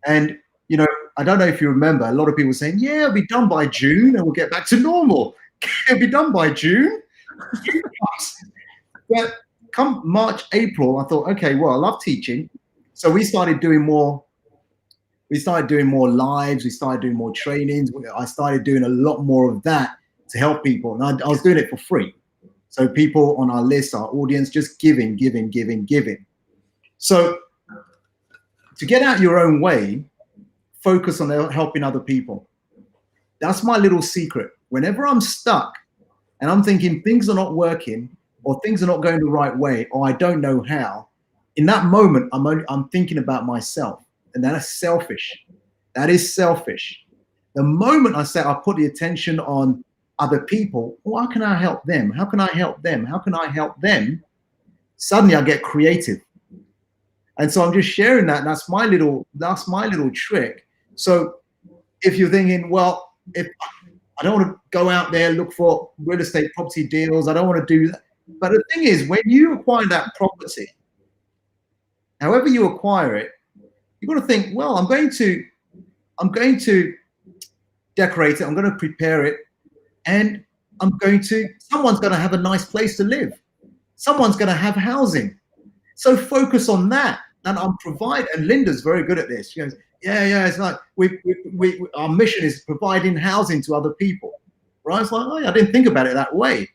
And, you know, I don't know if you remember, a lot of people saying, yeah, it'll be done by June and we'll get back to normal. It'll be done by June. But come March, April, I thought, okay, well, I love teaching. So we started doing more lives. We started doing more trainings. I started doing a lot more of that to help people. And I was doing it for free. So people on our list, our audience, just giving. So to get out your own way, focus on helping other people. That's my little secret. Whenever I'm stuck and I'm thinking things are not working or things are not going the right way or I don't know how, in that moment, I'm thinking about myself. And that is selfish. That is selfish. The moment I put the attention on other people, well, how can I help them? How can I help them? How can I help them? Suddenly I get creative. And so I'm just sharing that. And that's my little trick. So if you're thinking, well, if I don't want to go out there, look for real estate property deals, I don't want to do that. But the thing is, when you acquire that property, however you acquire it, you've got to think, well, I'm going to decorate it, I'm going to prepare it, and someone's going to have a nice place to live. Someone's going to have housing. So focus on that. And I'm providing, and Linda's very good at this. She goes, yeah, it's like our mission is providing housing to other people. Right? It's like, oh, I didn't think about it that way.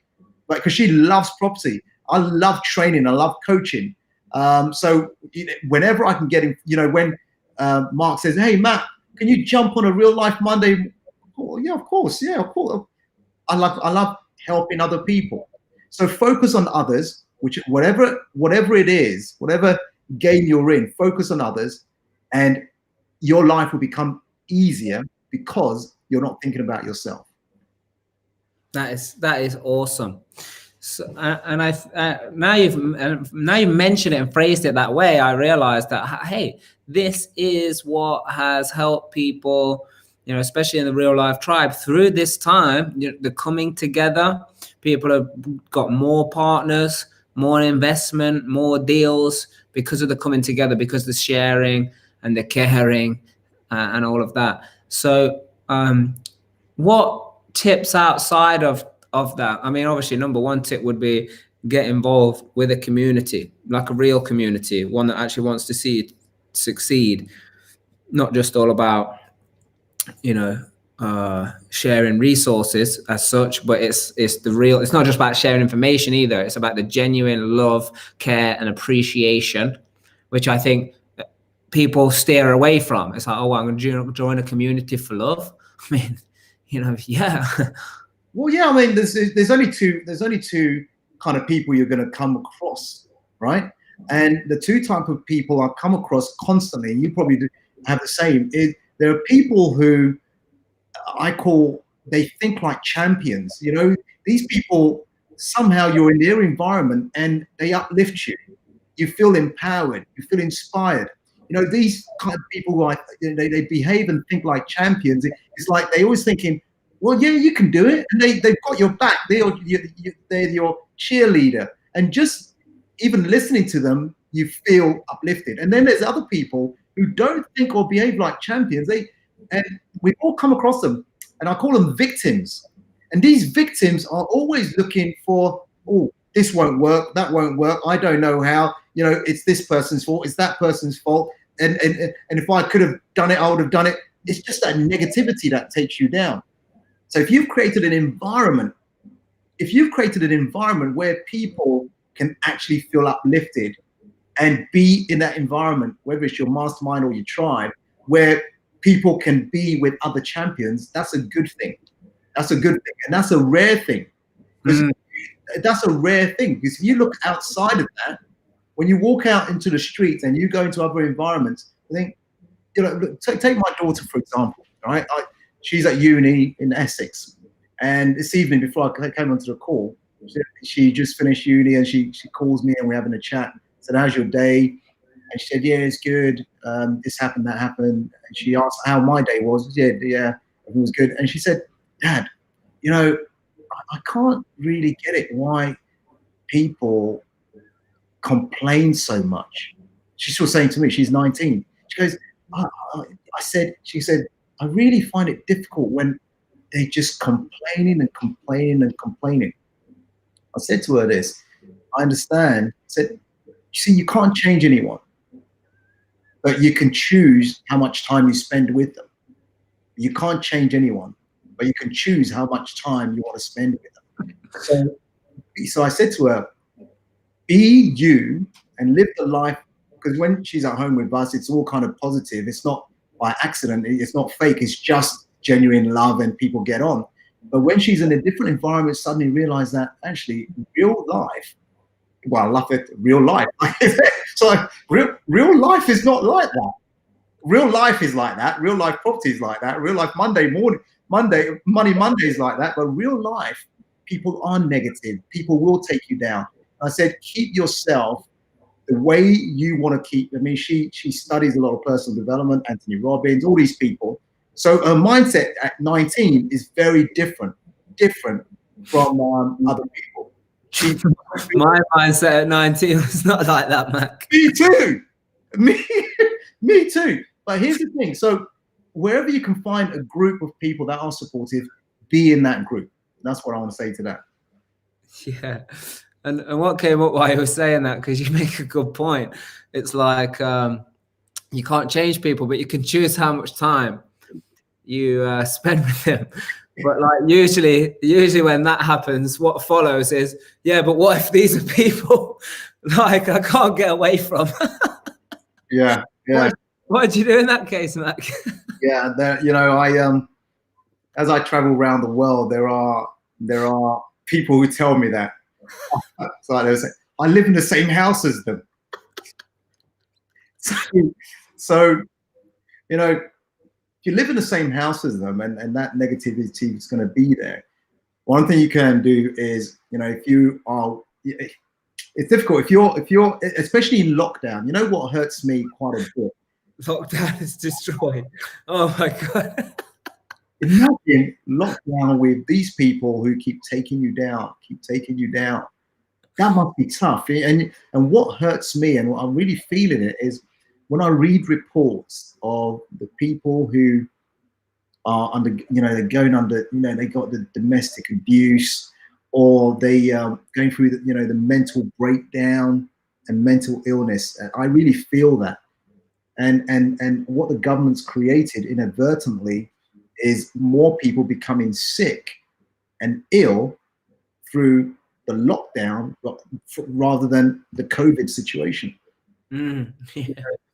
But because she loves property. I love training, I love coaching. So whenever I can get in, you know, when Mark says, hey, Matt, can you jump on a Real Life Monday? Oh, yeah, of course. Yeah, of course. I love helping other people. So focus on others, which whatever it is, whatever game you're in, focus on others, and your life will become easier because you're not thinking about yourself. That is awesome. So, and now you've mentioned it and phrased it that way, I realized that, hey, this is what has helped people, you know, especially in the Real Life Tribe through this time, you know, the coming together. People have got more partners, more investment, more deals because of the coming together, because of the sharing and the caring and all of that. So what tips outside of that? I mean, obviously, number one tip would be get involved with a community, like a real community, one that actually wants to see it succeed, not just all about, you know, sharing resources as such, but it's the real. It's not just about sharing information either. It's about the genuine love, care, and appreciation, which I think people steer away from. It's like, oh, I'm going to join a community for love. I mean, you know, yeah. Well, yeah, I mean, there's only two kind of people you're going to come across, right? And the two type of people I come across constantly, and you probably do have the same. There are people who I call, they think like champions. You know, these people, somehow you're in their environment and they uplift you. You feel empowered. You feel inspired. You know, these kind of people, like they behave and think like champions. It's like they always thinking, well, yeah, you can do it, and they've got your back. They're your cheerleader, and just even listening to them, you feel uplifted. And then there's other people who don't think or behave like champions. And we all come across them, and I call them victims. And these victims are always looking for, oh, this won't work, that won't work, I don't know how. You know, it's this person's fault, it's that person's fault. And if I could have done it, I would have done it. It's just that negativity that takes you down. So if you've created an environment, where people can actually feel uplifted and be in that environment, whether it's your mastermind or your tribe, where people can be with other champions, that's a good thing. That's a good thing. And that's a rare thing. That's a rare thing, because if you look outside of that, when you walk out into the streets and you go into other environments, I think, you know, take my daughter, for example, right? She's at uni in Essex. And this evening, before I came onto the call, she just finished uni, and she calls me and we're having a chat. I said, how's your day? And she said, yeah, it's good. This happened, that happened. And she asked how my day was. Yeah, everything was good. And she said, Dad, you know, I can't really get it why people complain so much. She's still saying to me, she's 19. She goes, she said, I really find it difficult when they're just complaining and complaining and complaining. I said to her this, I understand. I said, you see, you can't change anyone, but you can choose how much time you spend with them. You can't change anyone, but you can choose how much time you want to spend with them. So I said to her, be you and live the life, because when she's at home with us, it's all kind of positive. It's not by accident. It's not fake. It's just genuine love and people get on. But when she's in a different environment, suddenly realize that actually real life, well, I love it, real life. So real life is not like that. Real life is like that. Real life property is like that. Real life Money Monday is like that. But real life, people are negative. People will take you down. I said, keep yourself the way you want to keep. I mean, she studies a lot of personal development, Anthony Robbins, all these people. So her mindset at 19 is very different from other people. My mindset at 19 was not like that, Mac. Me too. Me too. But here's the thing. So wherever you can find a group of people that are supportive, be in that group. That's what I want to say to that. Yeah. And what came up while you were saying that, because you make a good point. It's like you can't change people, but you can choose how much time you spend with them. But like usually when that happens, what follows is, yeah, but what if these are people like I can't get away from? Yeah. What did you do in that case, Mac? Yeah, you know, as I travel around the world, there are people who tell me that. So they say, I live in the same house as them. So you know, if you live in the same house as them, and that negativity is going to be there, one thing you can do is, you know, if you are, it's difficult if you're especially in lockdown. You know what hurts me quite a bit? Lockdown is destroyed. Oh my God. Imagine lockdown with these people who keep taking you down. That must be tough. And what hurts me, and what I'm really feeling it, is when I read reports of the people who are under, you know, they're going under, you know, they got the domestic abuse, or they going through the, you know, the mental breakdown and mental illness. I really feel that. And what the government's created inadvertently is more people becoming sick and ill through the lockdown rather than the COVID situation. Yeah.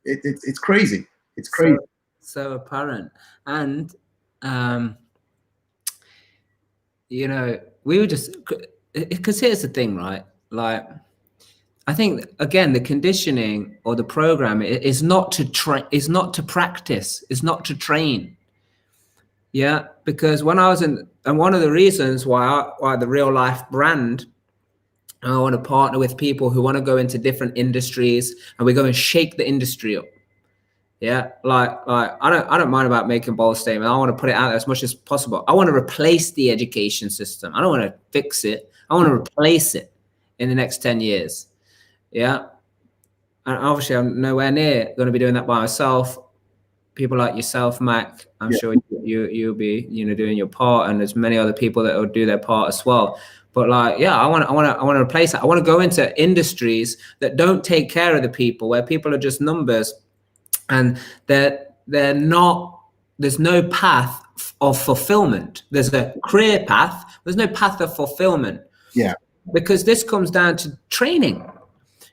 It's crazy. It's crazy. So apparent. And you know, we were just, because here's the thing, right? Like, I think again, the conditioning or the program is not to is not to practice, is not to train. Yeah, because when I was in, and one of the reasons why the Real Life brand, I want to partner with people who want to go into different industries, and we go and shake the industry up. Yeah, like I don't mind about making bold statements. I want to put it out there as much as possible. I want to replace the education system. I don't want to fix it. I want to replace it in the next 10 years. Yeah, and obviously I'm nowhere near going to be doing that by myself. People like yourself, Mac, I'm sure you'll be, you know, doing your part, and there's many other people that will do their part as well. But like, yeah, I want to replace that. I want to go into industries that don't take care of the people, where people are just numbers, and they're not. There's no path of fulfillment. There's a career path. There's no path of fulfillment. Yeah, because this comes down to training.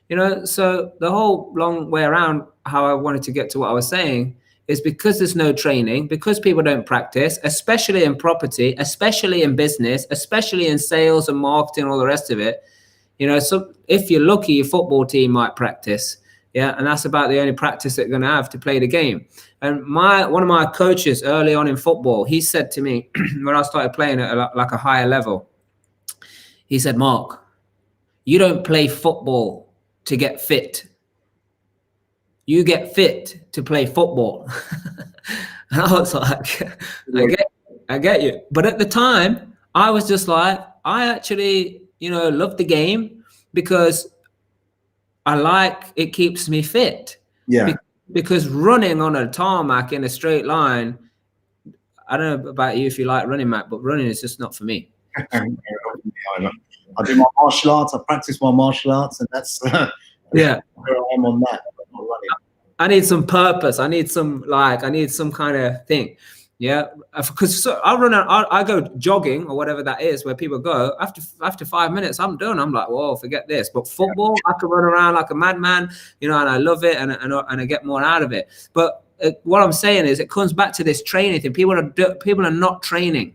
You know, so the whole long way around how I wanted to get to what I was saying is because there's no training, because people don't practice, especially in property, especially in business, especially in sales and marketing, all the rest of it. You know, so if you're lucky, your football team might practice. Yeah, and that's about the only practice they're going to have to play the game. And one of my coaches early on in football, he said to me when I started playing at like a higher level, he said, Mark, you don't play football to get fit. You get fit to play football. And I was like, I get you. But at the time, I was just like, I actually, you know, love the game because I like, it keeps me fit. Yeah. Because running on a tarmac in a straight line, I don't know about you if you like running, Matt, but running is just not for me. I do my martial arts. I practice my martial arts, and that's yeah. where I am on that. I need some purpose. I need some kind of thing. Yeah, because I go jogging or whatever that is, where people go after 5 minutes, I'm done. I'm like, whoa, forget this. But football, I can run around like a madman, you know, and I love it, and I get more out of it. But what I'm saying is, it comes back to this training thing. People are not training.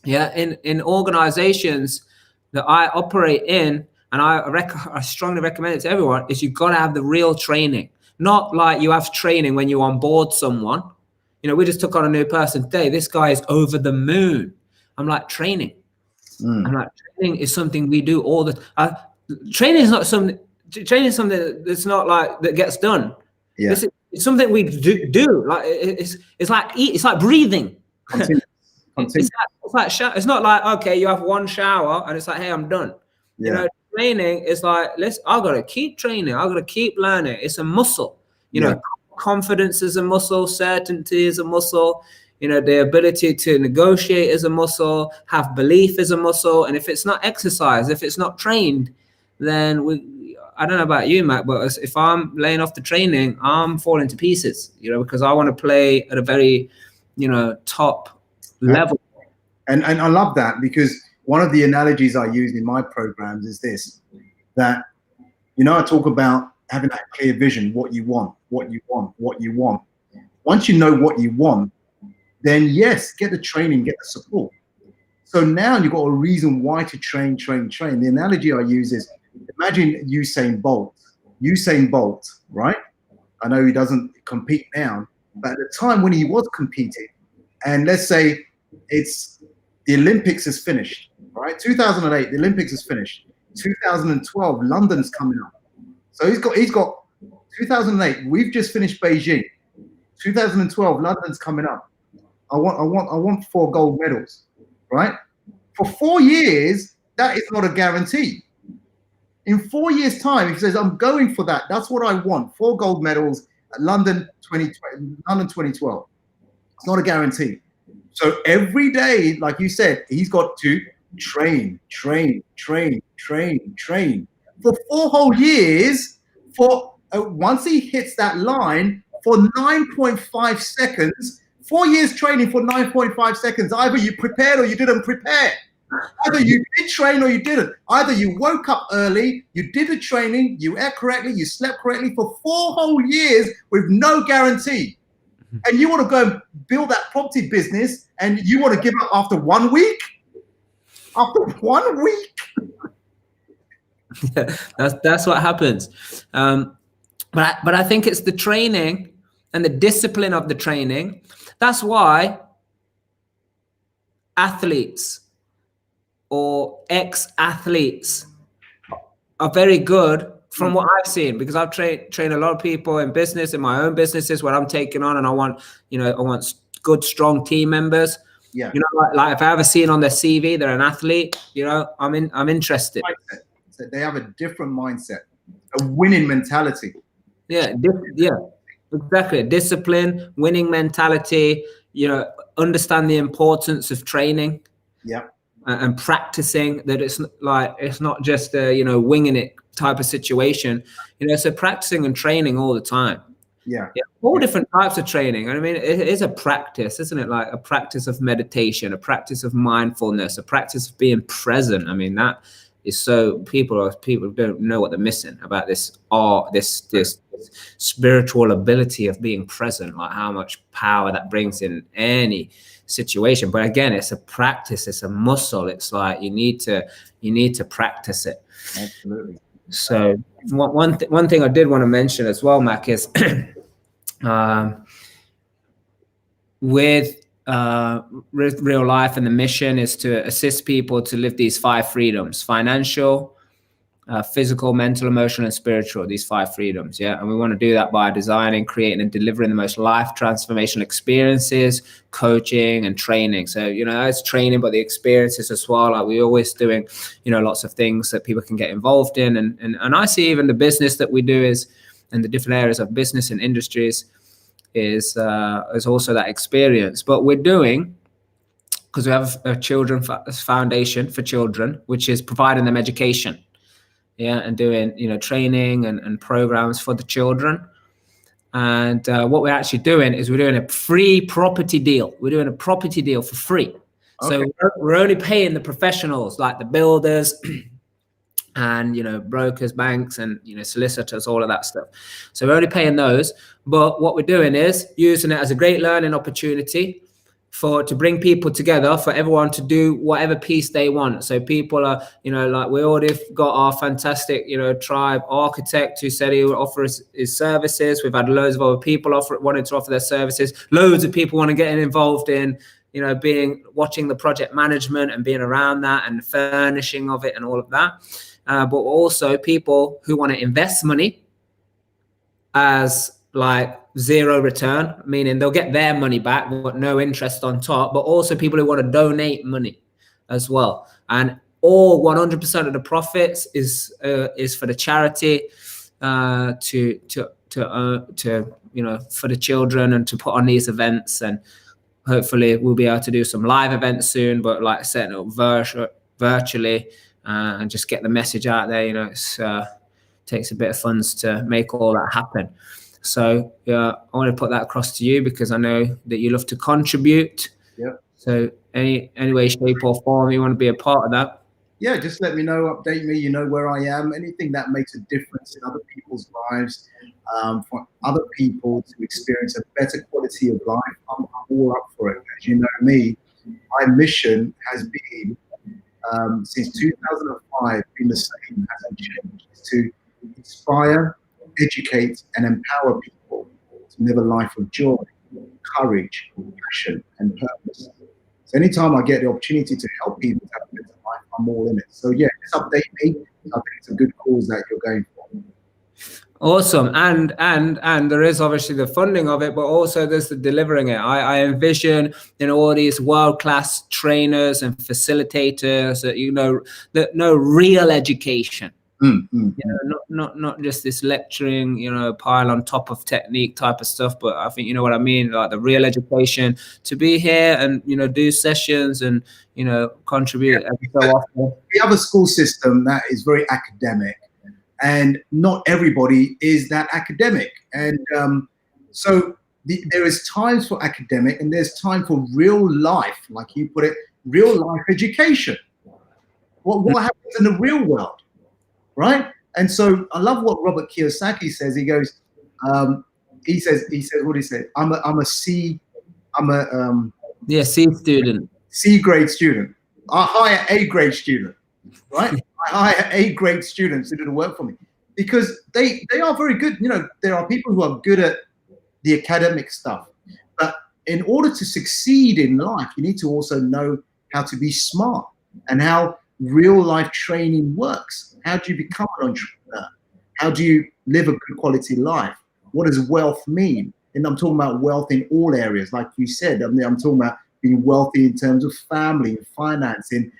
Yeah, in organizations that I operate in, and I strongly recommend it to everyone, is you've got to have the real training. Not like you have training when you onboard someone. You know, we just took on a new person today. This guy is over the moon. I'm like, training. I'm like, training is something we do all the training is not something. Training is something that's not like that gets done. Yeah. It's something we do. Like it's like breathing. It's it's not like, okay, you have one shower and it's like, hey, I'm done. Yeah. You know, training is like, I gotta keep training. I gotta keep learning. It's a muscle. You know, confidence is a muscle. Certainty is a muscle. You know, the ability to negotiate is a muscle. Have belief is a muscle. And if it's not exercised, if it's not trained, then I don't know about you, Matt, but if I'm laying off the training, I'm falling to pieces. You know, because I want to play at a very, you know, top level. And I love that, because one of the analogies I use in my programs is this, that, you know, I talk about having that clear vision, what you want. Once you know what you want, then yes, get the training, get the support. So now you've got a reason why to train. The analogy I use is, imagine Usain Bolt, right? I know he doesn't compete now, but at the time when he was competing, and let's say it's the Olympics is finished, right? 2008, the Olympics is finished. 2012, London's coming up. So he's got 2008. We've just finished Beijing. 2012, London's coming up. I want 4 gold medals, right? For 4 years, that is not a guarantee. In 4 years' time, if he says, I'm going for that, that's what I want, 4 gold medals at London 2012. It's not a guarantee. So every day, like you said, he's got to train for 4 whole years. Once he hits that line for 9.5 seconds, 4 years training for 9.5 seconds. Either you prepared or you didn't prepare. Either you did train or you didn't. Either you woke up early, you did the training, you ate correctly, you slept correctly for 4 whole years with no guarantee. And you want to go and build that property business, and you want to give up after 1 week? After 1 week. That's what happens. But I think it's the training and the discipline of the training. That's why athletes or ex-athletes are very good from what I've seen, because I've trained a lot of people in business, in my own businesses where I'm taking on, and I want good, strong team members. Yeah. You know, like if I ever see it on their CV, they're an athlete, you know, I'm interested. So they have a different mindset, a winning mentality. Yeah, exactly. Discipline, winning mentality, you know, understand the importance of training. Yeah. And practicing, that it's not just a, you know, winging it type of situation, you know, so practicing and training all the time. Yeah. All different types of training. I mean, it is a practice, isn't it? Like a practice of meditation, a practice of mindfulness, a practice of being present. I mean, that is so people don't know what they're missing about this art, this spiritual ability of being present, like how much power that brings in any situation. But again, it's a practice, it's a muscle. It's like you need to practice it. Absolutely. So one thing I did want to mention as well, Mac, is with real life, and the mission is to assist people to live these 5 freedoms: financial, physical, mental, emotional, and spiritual, these 5 freedoms. Yeah. And we want to do that by designing, creating, and delivering the most life transformational experiences, coaching and training. So, you know, it's training, but the experiences as well. Like we're always doing, you know, lots of things that people can get involved in. And I see even the business that we do is, and the different areas of business and industries is also that experience. But we're doing, because we have a children foundation for children, which is providing them education. Yeah, and doing, you know, training and programs for the children. And what we're actually doing is we're doing a free property deal. We're doing a property deal for free. Okay. So we're only paying the professionals, like the builders and, you know, brokers, banks, and, you know, solicitors, all of that stuff. So we're only paying those. But what we're doing is using it as a great learning opportunity to bring people together, for everyone to do whatever piece they want. So people are, you know, like we already got our fantastic, you know, tribe architect who said he would offer his services. We've had loads of other people wanting to offer their services. Loads of people want to get involved in, you know, watching the project management and being around that and furnishing of it and all of that. But also people who want to invest money as like zero return, meaning they'll get their money back but no interest on top, but also people who want to donate money as well. And all 100% of the profits is for the charity, to you know, for the children, and to put on these events. And hopefully we'll be able to do some live events soon, but like setting up virtually and just get the message out there. You know, it's takes a bit of funds to make all that happen. So yeah, I want to put that across to you, because I know that you love to contribute. Yeah. So any way, shape or form you want to be a part of that. Yeah, just let me know, update me, you know where I am. Anything that makes a difference in other people's lives, for other people to experience a better quality of life, I'm all up for it. As you know me, my mission has been, since 2005, been the same, hasn't changed. It's to inspire, educate, and empower people to live a life of joy, courage, passion, and purpose. So anytime I get the opportunity to help people to have a better life, I'm all in it. So yeah, just update me. I think it's a good cause that you're going for. Awesome. And there is obviously the funding of it, but also there's the delivering it. I envision, you know, all these world-class trainers and facilitators that, you know, that know real education. You know, not just this lecturing, you know, pile on top of technique type of stuff, but I think, you know what I mean, like the real education, to be here and, you know, do sessions and, you know, contribute every so often. We have a school system that is very academic, and not everybody is that academic. And so there is times for academic, and there's time for real life, like you put it, real life education. What happens in the real world? Right? And so I love what Robert Kiyosaki says. He goes, he says, what did he say? C student. C grade student. I hire A-grade student, right? I hire A-grade students to do the work for me because they are very good. You know, there are people who are good at the academic stuff, but in order to succeed in life, you need to also know how to be smart and how real life training works. How do you become an entrepreneur? How do you live a good quality life? What does wealth mean? And I'm talking about wealth in all areas, like you said. I'm talking about being wealthy in terms of family, in finance, in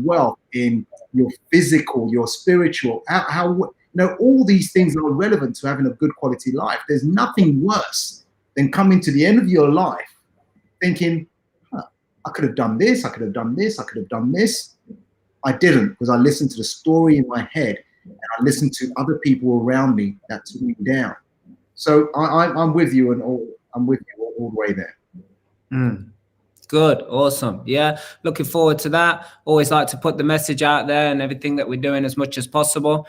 wealth, in your physical, your spiritual. How you know, all these things are relevant to having a good quality life. There's nothing worse than coming to the end of your life thinking, I could have done this, I could have done this, I could have done this. I didn't, because I listened to the story in my head and I listened to other people around me that took me down. So I'm with you, and I'm with you all the way there. Good, awesome. Yeah, looking forward to that. Always like to put the message out there and everything that we're doing as much as possible.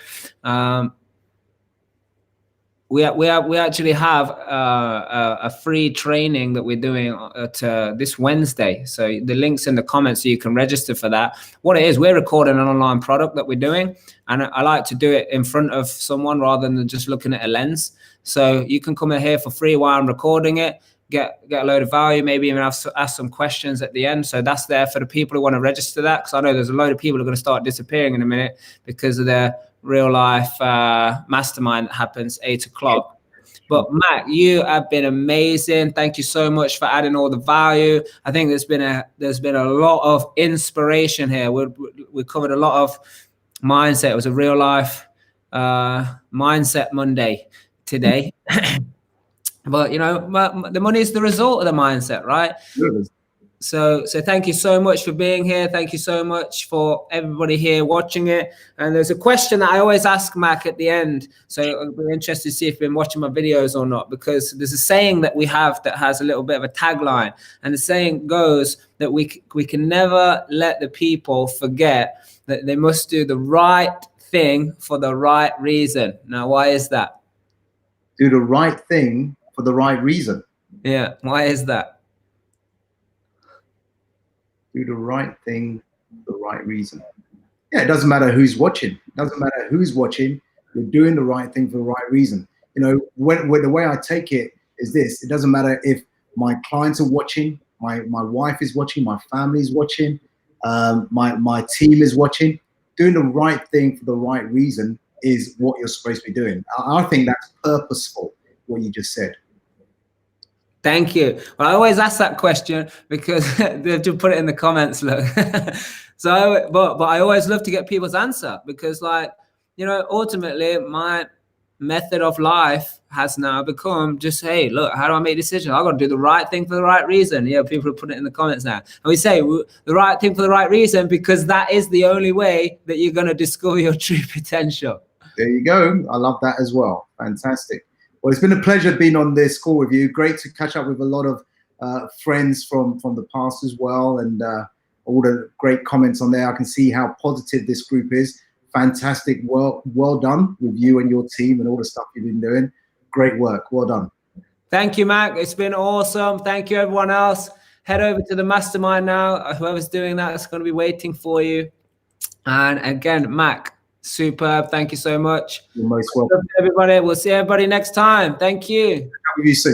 We actually have a free training that we're doing at this Wednesday. So the link's in the comments, so you can register for that. What it is, we're recording an online product that we're doing, and I like to do it in front of someone rather than just looking at a lens. So you can come in here for free while I'm recording it, get a load of value, maybe even ask some questions at the end. So that's there for the people who want to register that, because I know there's a load of people who are going to start disappearing in a minute because of their real life mastermind that happens 8 o'clock. But Mac, you have been amazing. Thank you so much for adding all the value. I think there's been a lot of inspiration here. We covered a lot of mindset. It was a real life mindset Monday today. But you know, the money is the result of the mindset, right? So thank you so much for being here. Thank you so much for everybody here watching it. And there's a question that I always ask Mac at the end. So I'll be interested to see if you've been watching my videos or not, because there's a saying that we have that has a little bit of a tagline. And the saying goes that we can never let the people forget that they must do the right thing for the right reason. Now, why is that? Do the right thing for the right reason. Yeah, why is that? Do the right thing for the right reason. Yeah, it doesn't matter who's watching. It doesn't matter who's watching. You're doing the right thing for the right reason. You know, when the way I take it is this: it doesn't matter if my clients are watching, my wife is watching, my family is watching, my team is watching. Doing the right thing for the right reason is what you're supposed to be doing. I think that's purposeful, what you just said. Thank you. Well, I always ask that question because they've just put it in the comments, look. So, but I always love to get people's answer, because, like, you know, ultimately my method of life has now become just, hey, look, how do I make decisions? I've got to do the right thing for the right reason. Yeah, people put it in the comments now. And we say the right thing for the right reason because that is the only way that you're going to discover your true potential. There you go. I love that as well. Fantastic. Well, it's been a pleasure being on this call with you. Great to catch up with a lot of friends from the past as well, and all the great comments on there. I can see how positive this group is. Fantastic. Well done with you and your team and all the stuff you've been doing. Great work. Well done. Thank you, Mac. It's been awesome. Thank you, everyone else. Head over to the mastermind now. Whoever's doing that is going to be waiting for you. And again, Mac, superb. Thank you so much. You're most welcome. Everybody, we'll see everybody next time. Thank you. Have you soon.